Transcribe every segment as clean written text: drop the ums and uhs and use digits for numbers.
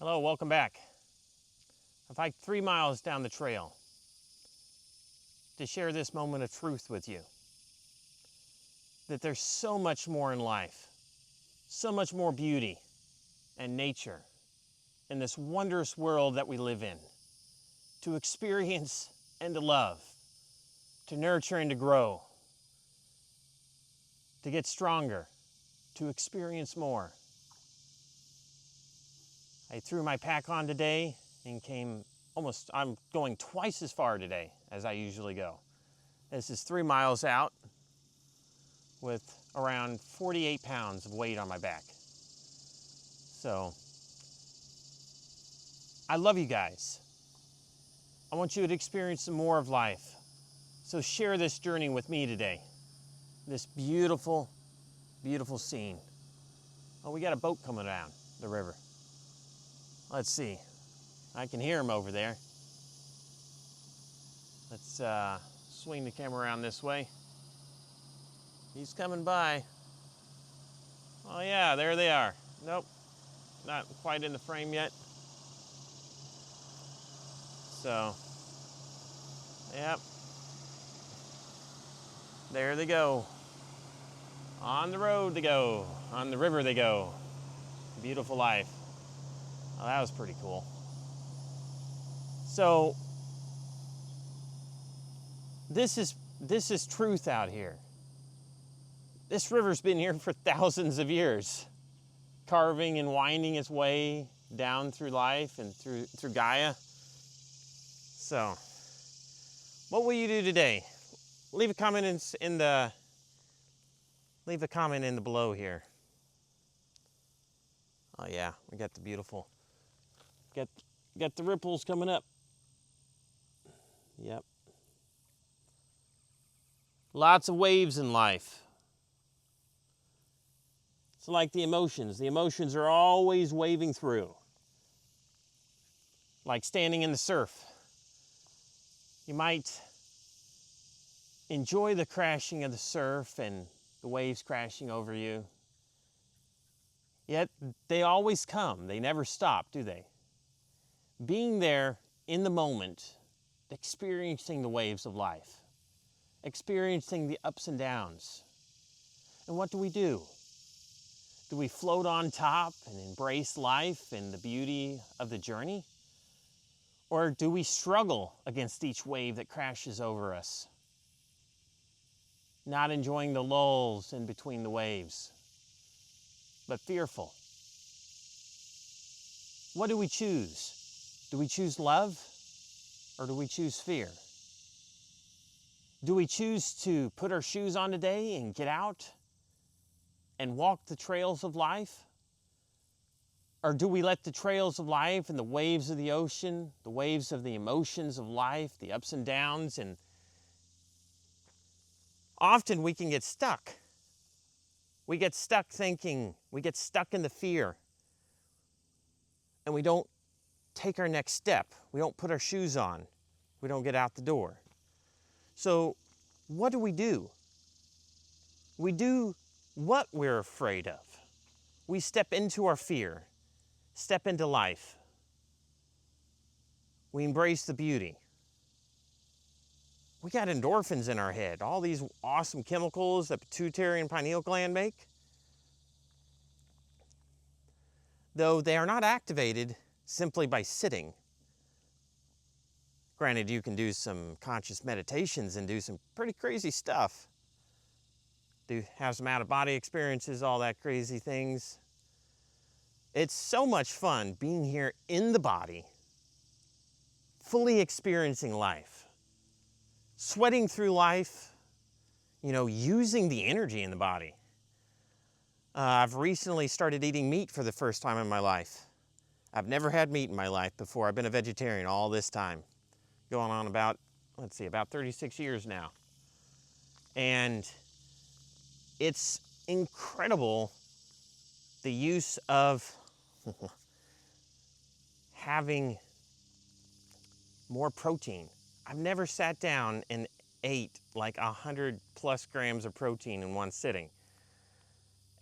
Hello, welcome back. I've hiked 3 miles down the trail to share this moment of truth with you. That there's so much more in life, so much more beauty and nature in this wondrous world that we live in. To experience and to love, to nurture and to grow, to get stronger, to experience more. I threw my pack on today and I'm going twice as far today as I usually go. This is 3 miles out with around 48 pounds of weight on my back. So, I love you guys. I want you to experience some more of life. So share this journey with me today. This beautiful, beautiful scene. Oh, we got a boat coming down the river. Let's see. I can hear him over there. Let's swing the camera around this way. He's coming by. Oh yeah, there they are. Nope, not quite in the frame yet. So, yep. There they go. On the road they go. On the river they go. Beautiful life. Oh, that was pretty cool. So, this is truth out here. This river's been here for thousands of years, carving and winding its way down through life and through Gaia. So, what will you do today? Leave a comment in the below here. Oh yeah, we got the beautiful, got the ripples coming up. Yep. Lots of waves in life. It's like the emotions. The emotions are always waving through. Like standing in the surf. You might enjoy the crashing of the surf and the waves crashing over you. Yet they always come. They never stop, do they? Being there in the moment, experiencing the waves of life, experiencing the ups and downs. And what do? Do we float on top and embrace life and the beauty of the journey? Or do we struggle against each wave that crashes over us? Not enjoying the lulls in between the waves, but fearful. What do we choose? Do we choose love or do we choose fear? Do we choose to put our shoes on today and get out and walk the trails of life? Or do we let the trails of life and the waves of the ocean, the waves of the emotions of life, the ups and downs, and often we can get stuck. We get stuck thinking, we get stuck in the fear, and we don't take our next step. We don't put our shoes on. We don't get out the door. So what do? We do what we're afraid of. We step into our fear, step into life. We embrace the beauty. We got endorphins in our head, all these awesome chemicals that pituitary and pineal gland make. Though they are not activated simply by sitting. Granted, you can do some conscious meditations and do some pretty crazy stuff. Have some out-of-body experiences, all that crazy things. It's so much fun being here in the body, fully experiencing life, sweating through life, using the energy in the body. I've recently started eating meat for the first time in my life. I've never had meat in my life before. I've been a vegetarian all this time, going on about 36 years now. And it's incredible the use of having more protein. I've never sat down and ate like 100+ grams of protein in one sitting.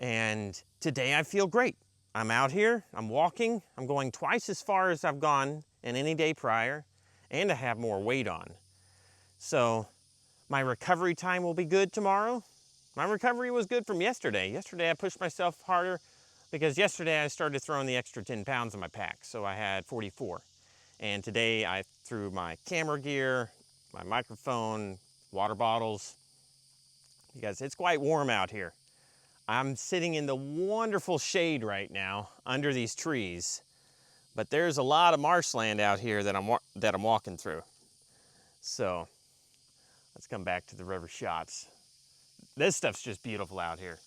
And today I feel great. I'm out here, I'm walking, I'm going twice as far as I've gone in any day prior, and I have more weight on. So my recovery time will be good tomorrow. My recovery was good from yesterday. Yesterday I pushed myself harder because yesterday I started throwing the extra 10 pounds in my pack, so I had 44. And today I threw my camera gear, my microphone, water bottles, because it's quite warm out here. I'm sitting in the wonderful shade right now under these trees, but there's a lot of marshland out here that I'm walking through. So let's come back to the river shots. This stuff's just beautiful out here.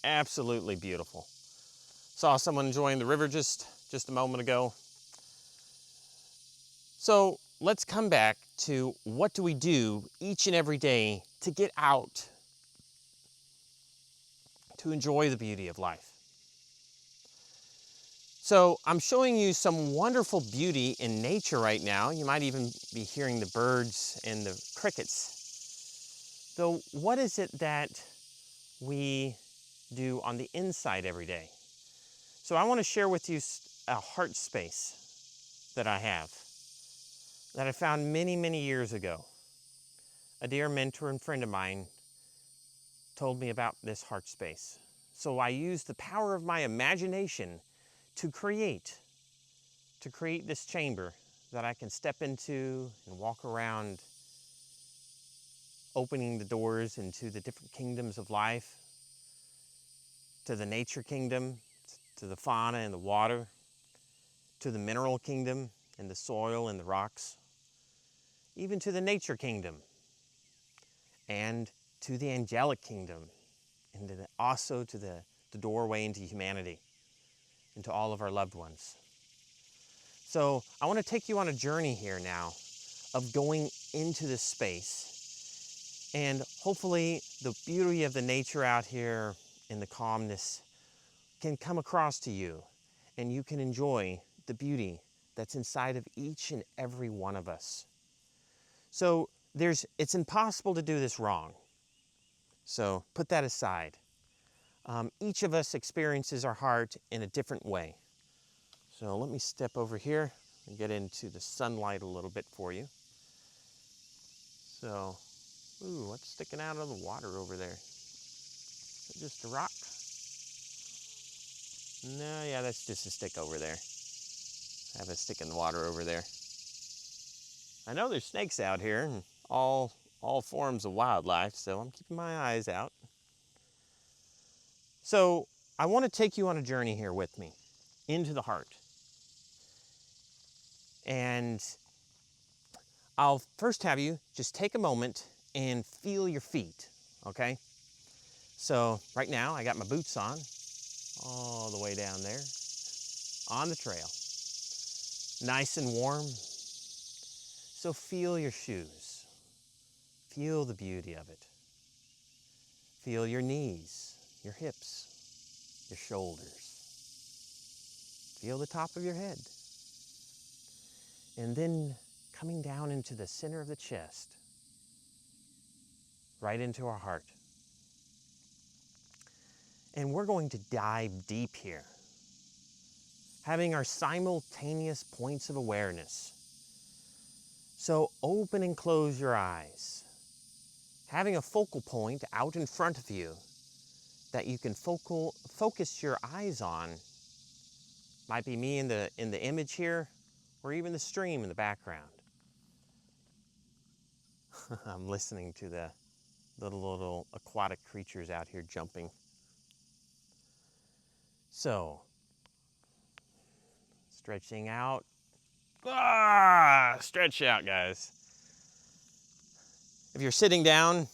Absolutely beautiful. Saw someone enjoying the river just a moment ago. So let's come back to what do we do each and every day to get out, to enjoy the beauty of life. So I'm showing you some wonderful beauty in nature right now. You might even be hearing the birds and the crickets. So what is it that we do on the inside every day? So I want to share with you a heart space that I have, that I found many, many years ago. A dear mentor and friend of mine told me about this heart space. So I used the power of my imagination to create this chamber that I can step into and walk around, opening the doors into the different kingdoms of life, to the nature kingdom, to the fauna and the water, to the mineral kingdom and the soil and the rocks, even to the nature kingdom, and to the angelic kingdom, and also to the doorway into humanity, into all of our loved ones. So I want to take you on a journey here now of going into this space, and hopefully the beauty of the nature out here and the calmness can come across to you, and you can enjoy the beauty that's inside of each and every one of us. So it's impossible to do this wrong. So put that aside. Each of us experiences our heart in a different way. So let me step over here and get into the sunlight a little bit for you. So, ooh, what's sticking out of the water over there? Is it just a rock? No, yeah, that's just a stick over there. I have a stick in the water over there. I know there's snakes out here and all forms of wildlife, so I'm keeping my eyes out. So I want to take you on a journey here with me into the heart. And I'll first have you just take a moment and feel your feet, okay? So right now I got my boots on, all the way down there, on the trail. Nice and warm. So feel your shoes. Feel the beauty of it. Feel your knees, your hips, your shoulders. Feel the top of your head. And then coming down into the center of the chest, right into our heart. And we're going to dive deep here, having our simultaneous points of awareness. So open and close your eyes, having a focal point out in front of you that you can focus your eyes on. Might be me in the image here, or even the stream in the background. I'm listening to the little aquatic creatures out here jumping. So, stretching out. Stretch out, guys. If you're sitting down,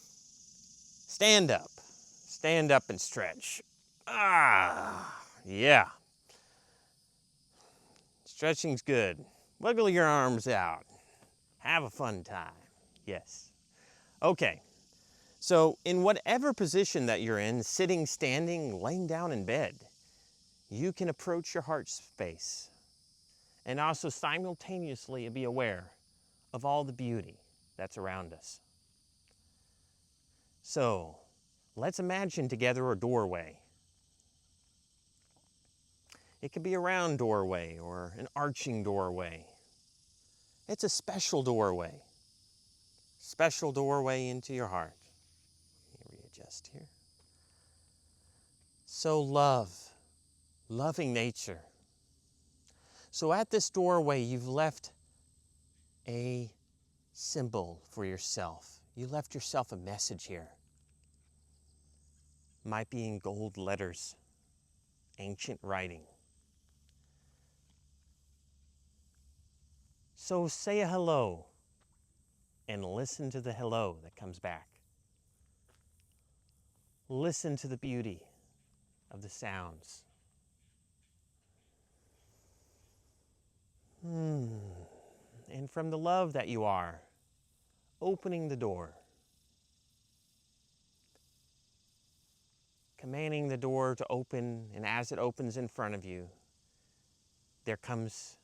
stand up. Stand up and stretch. Yeah. Stretching's good. Wiggle your arms out. Have a fun time. Yes. Okay. So in whatever position that you're in, sitting, standing, laying down in bed, you can approach your heart space and also simultaneously be aware of all the beauty that's around us. So let's imagine together a doorway. It could be a round doorway or an arching doorway. It's a special doorway. Special doorway into your heart. Let me readjust here. So loving nature. So at this doorway, you've left a symbol for yourself. You left yourself a message here. Might be in gold letters, ancient writing. So say a hello and listen to the hello that comes back. Listen to the beauty of the sounds. And from the love that you are, opening the door, commanding the door to open, and as it opens in front of you, there comes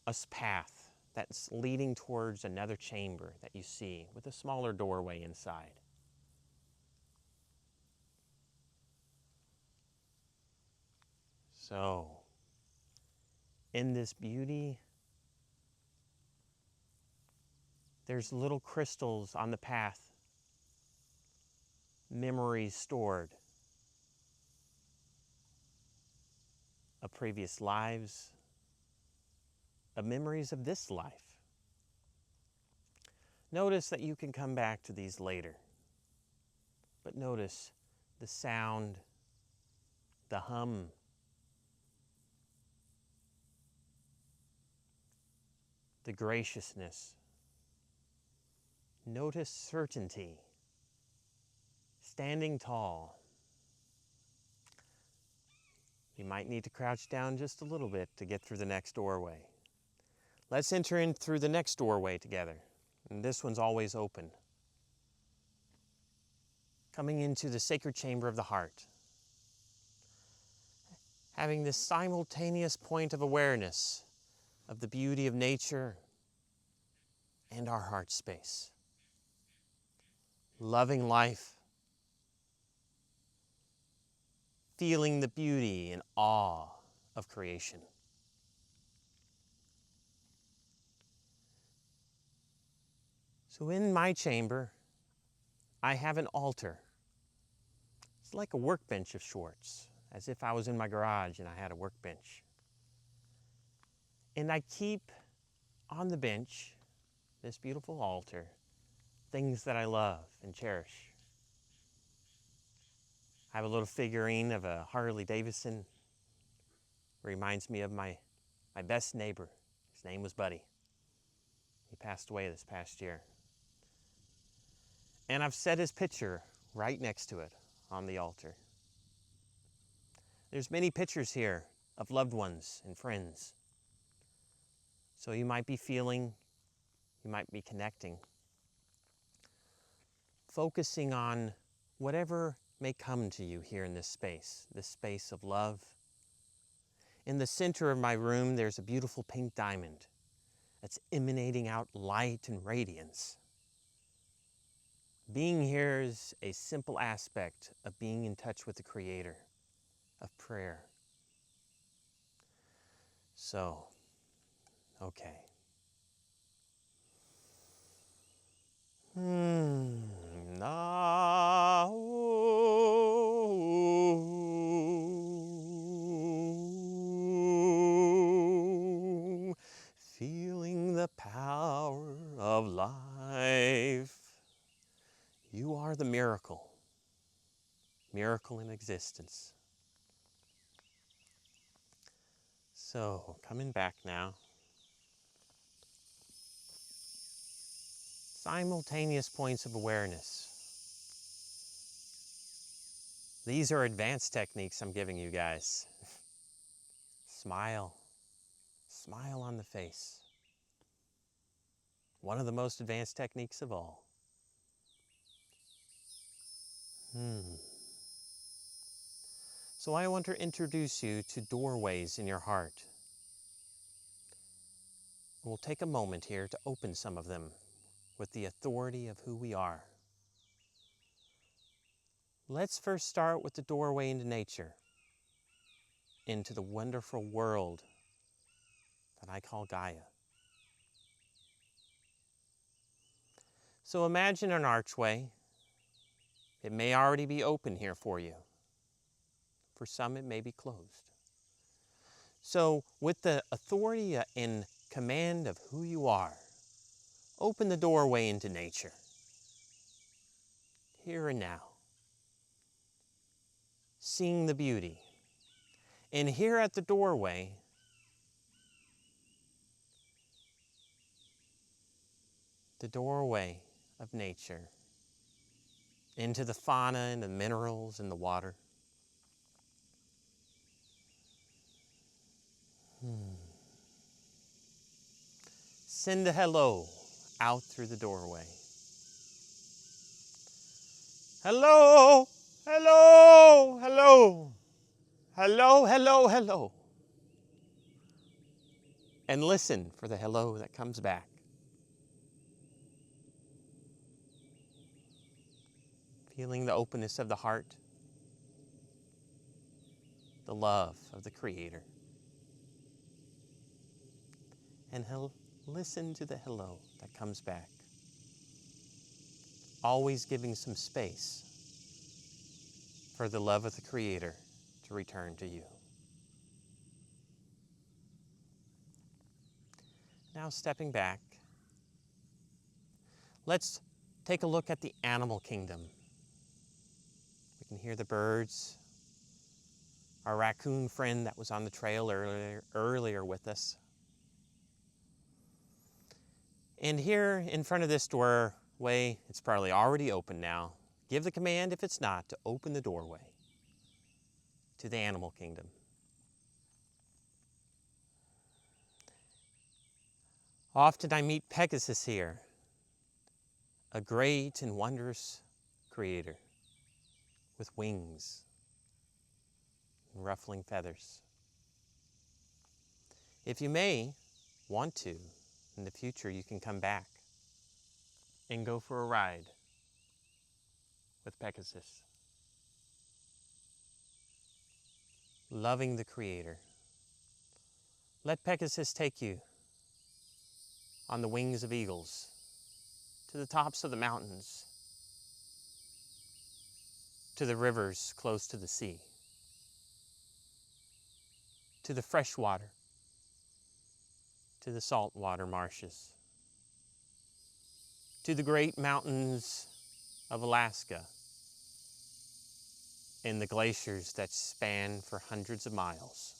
a path that's leading towards another chamber that you see with a smaller doorway inside. So, in this beauty, there's little crystals on the path, memories stored of previous lives, of memories of this life. Notice that you can come back to these later, but notice the sound, the hum, the graciousness. Notice certainty, standing tall. You might need to crouch down just a little bit to get through the next doorway. Let's enter in through the next doorway together. And this one's always open. Coming into the sacred chamber of the heart. Having this simultaneous point of awareness of the beauty of nature and our heart space. Loving life. Feeling the beauty and awe of creation. So in my chamber, I have an altar. It's like a workbench of sorts, as if I was in my garage and I had a workbench. And I keep on the bench, this beautiful altar, things that I love and cherish. I have a little figurine of a Harley Davidson. Reminds me of my best neighbor. His name was Buddy. He passed away this past year. And I've set his picture right next to it on the altar. There's many pictures here of loved ones and friends. So you might be feeling, you might be connecting, focusing on whatever may come to you here in this space of love. In the center of my room, there's a beautiful pink diamond that's emanating out light and radiance. Being here is a simple aspect of being in touch with the Creator, of prayer. So, okay. Feeling the power of life. You are the miracle in existence. So, coming back now. Simultaneous points of awareness. These are advanced techniques I'm giving you guys. Smile. Smile on the face. One of the most advanced techniques of all. So I want to introduce you to doorways in your heart. We'll take a moment here to open some of them with the authority of who we are. Let's first start with the doorway into nature. into the wonderful world that I call Gaia. So imagine an archway. It may already be open here for you. For some, it may be closed. So with the authority and command of who you are, open the doorway into nature, here and now, seeing the beauty. And here at the doorway, of nature, into the fauna and the minerals and the water. Send a hello out through the doorway. Hello, hello, hello, hello, hello, hello. And listen for the hello that comes back. Feeling the openness of the heart, the love of the Creator. And listen to the hello that comes back. Always giving some space for the love of the Creator to return to you. Now stepping back, let's take a look at the animal kingdom. We can hear the birds. Our raccoon friend that was on the trail earlier with us. And here in front of this doorway, it's probably already open now. Give the command, if it's not, to open the doorway to the animal kingdom. Often I meet Pegasus here, a great and wondrous creator with wings and ruffling feathers. If you may want to, in the future, you can come back and go for a ride with Pegasus. Loving the Creator. Let Pegasus take you on the wings of eagles to the tops of the mountains, to the rivers close to the sea, to the fresh water, to the saltwater marshes, to the great mountains of Alaska and the glaciers that span for hundreds of miles,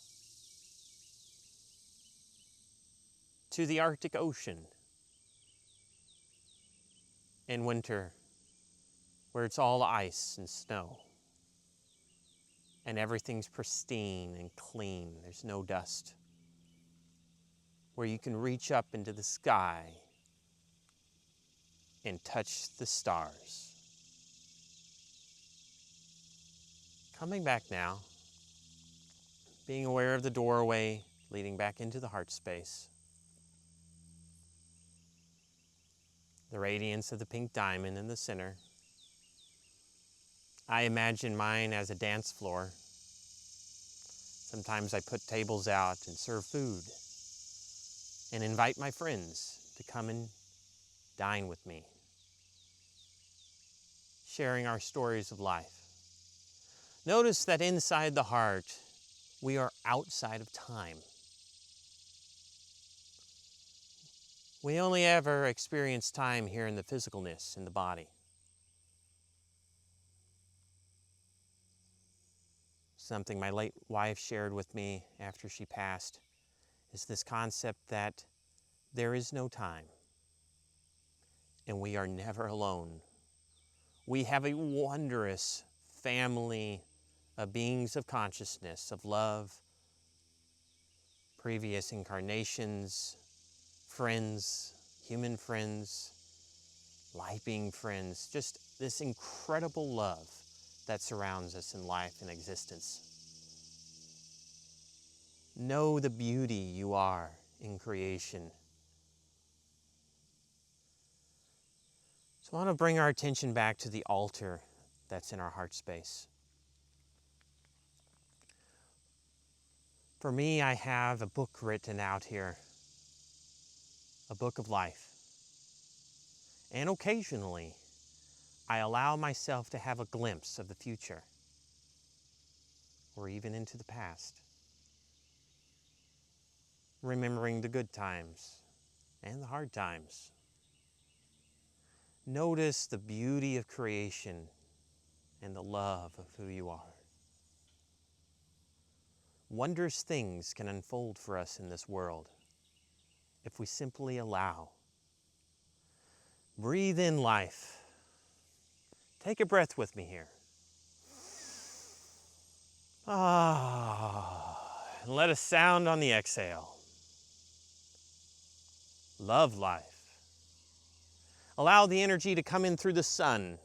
to the Arctic Ocean in winter where it's all ice and snow and everything's pristine and clean, there's no dust, where you can reach up into the sky and touch the stars. Coming back now, being aware of the doorway leading back into the heart space. The radiance of the pink diamond in the center. I imagine mine as a dance floor. Sometimes I put tables out and serve food and invite my friends to come and dine with me, sharing our stories of life. Notice that inside the heart, we are outside of time. We only ever experience time here in the physicalness, in the body. Something my late wife shared with me after she passed is this concept that there is no time and we are never alone. We have a wondrous family of beings of consciousness, of love, previous incarnations, friends, human friends, light-being friends, just this incredible love that surrounds us in life and existence. Know the beauty you are in creation. So I want to bring our attention back to the altar that's in our heart space. For me, I have a book written out here, a book of life. And occasionally, I allow myself to have a glimpse of the future, or even into the past, remembering the good times and the hard times. Notice the beauty of creation and the love of who you are. Wondrous things can unfold for us in this world if we simply allow. Breathe in life. Take a breath with me here. And let a sound on the exhale. Love life. Allow the energy to come in through the sun,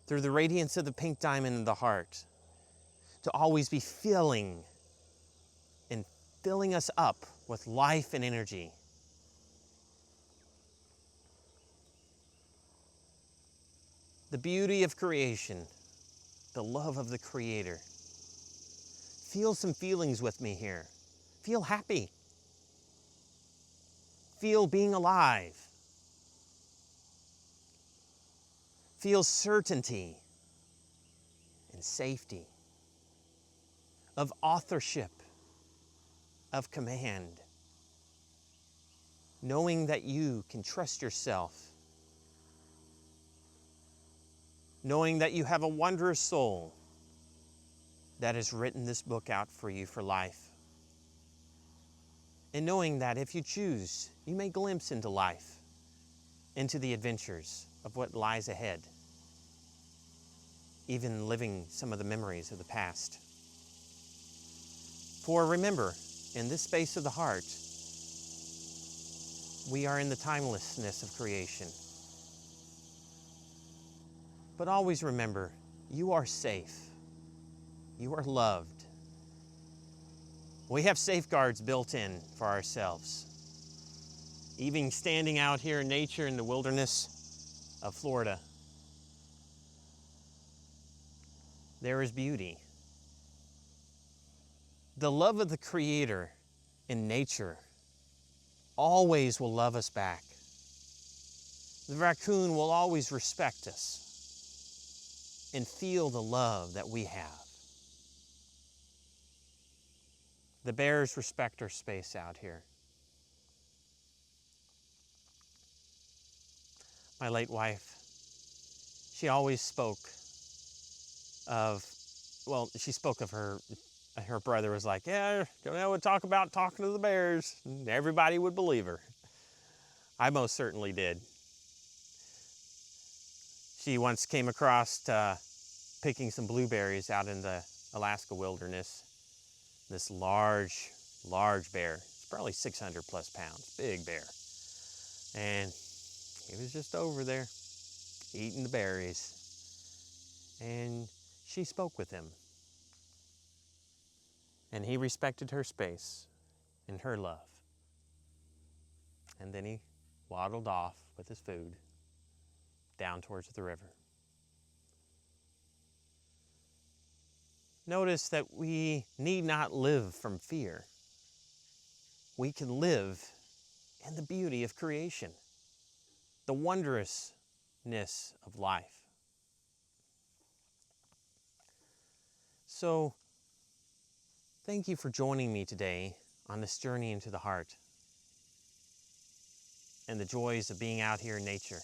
through the radiance of the pink diamond in the heart, to always be filling us up with life and energy. The beauty of creation, the love of the Creator. Feel some feelings with me here. Feel happy. Feel being alive. Feel certainty and safety of authorship, of command. Knowing that you can trust yourself. Knowing that you have a wondrous soul that has written this book out for you for life. And knowing that if you choose, you may glimpse into life, into the adventures of what lies ahead, even living some of the memories of the past. For remember, in this space of the heart, we are in the timelessness of creation. But always remember, you are safe. You are loved. We have safeguards built in for ourselves. Even standing out here in nature in the wilderness of Florida, there is beauty. The love of the Creator in nature always will love us back. The raccoon will always respect us and feel the love that we have. The bears respect our space out here. My late wife, she always spoke of, she spoke of her brother was like, yeah, don't know what to talk about talking to the bears. And everybody would believe her. I most certainly did. She once came across picking some blueberries out in the Alaska wilderness. This large bear. It's probably 600 plus pounds, big bear. And he was just over there eating the berries. And she spoke with him. And he respected her space and her love. And then he waddled off with his food down towards the river. Notice that we need not live from fear. We can live in the beauty of creation, the wondrousness of life. So, thank you for joining me today on this journey into the heart and the joys of being out here in nature.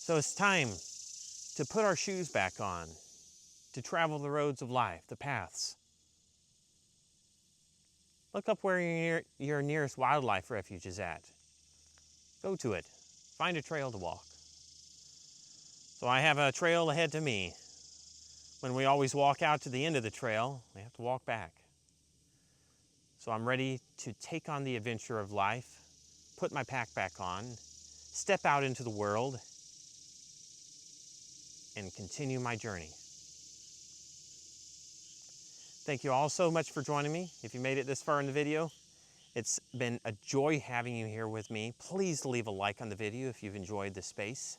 So it's time to put our shoes back on, to travel the roads of life, the paths. Look up where your nearest wildlife refuge is at. Go to it. Find a trail to walk. So I have a trail ahead to me. When we always walk out to the end of the trail, we have to walk back. So I'm ready to take on the adventure of life, put my pack back on, step out into the world, and continue my journey. Thank you all so much for joining me. If you made it this far in the video, it's been a joy having you here with me. Please leave a like on the video if you've enjoyed this space,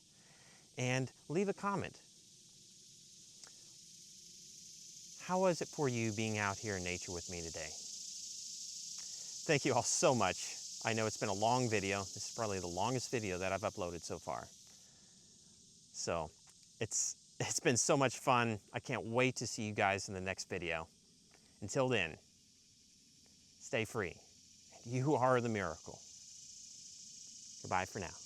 and leave a comment. how was it for you being out here in nature with me today? Thank you all so much. I know it's been a long video. This is probably the longest video that I've uploaded so far. So it's been so much fun. I can't wait to see you guys in the next video. Until then, stay free. You are the miracle. Goodbye for now.